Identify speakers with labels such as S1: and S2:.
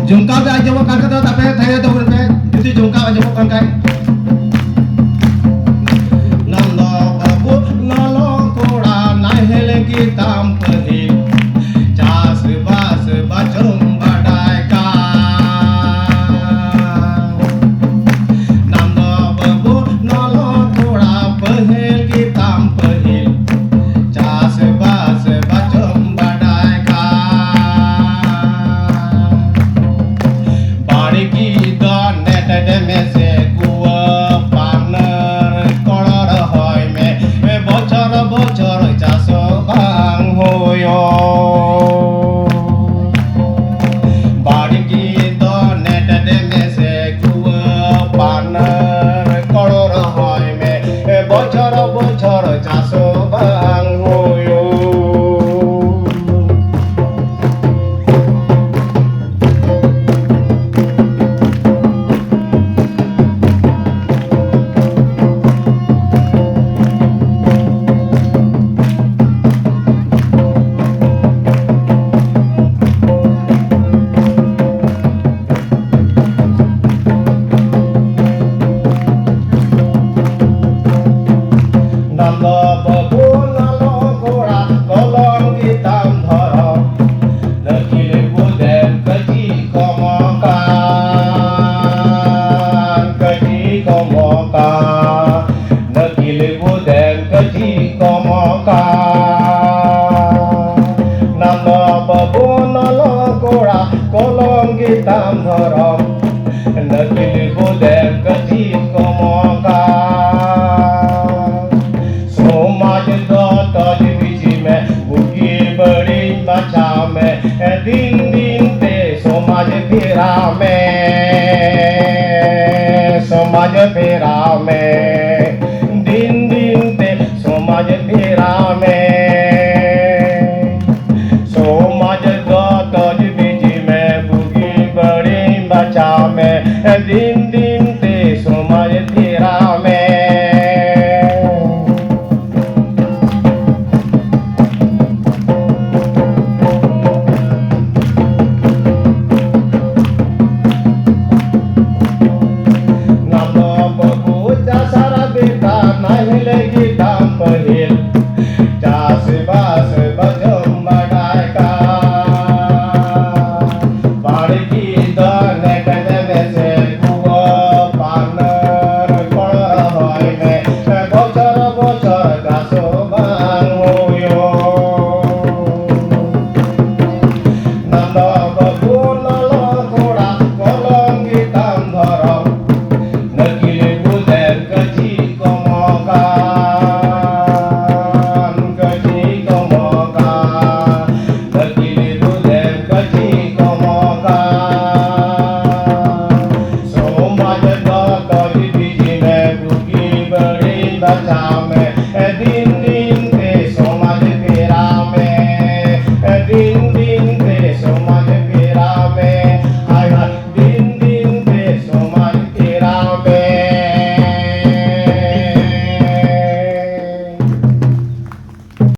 S1: jungkau ke aja makan kata tak payah saya tahu berapa itu jungkau aja makan kai nando babu nolong koda nahel kitam pahil jas bas bachum badai ka nando babu nolong koda pahil kitam pahil jas bas bachum badai ka ki do net de me se kuwa partner kolor hoy me bochor bochor chaso bang hoyo bari ki do net de me se kuwa partner kolor hoy me bochor bochor chaso bang hoyo nando babu nolong koda kolong hitam dhoro nakil budem kaji komokan nakil budem kaji komokan nando babu nolong koda kolong hitam dhoro nakil budem kaji komokan समाज दो तज बीच में bookie बड़ी बचा में दिन दिन ते समाज फेरा में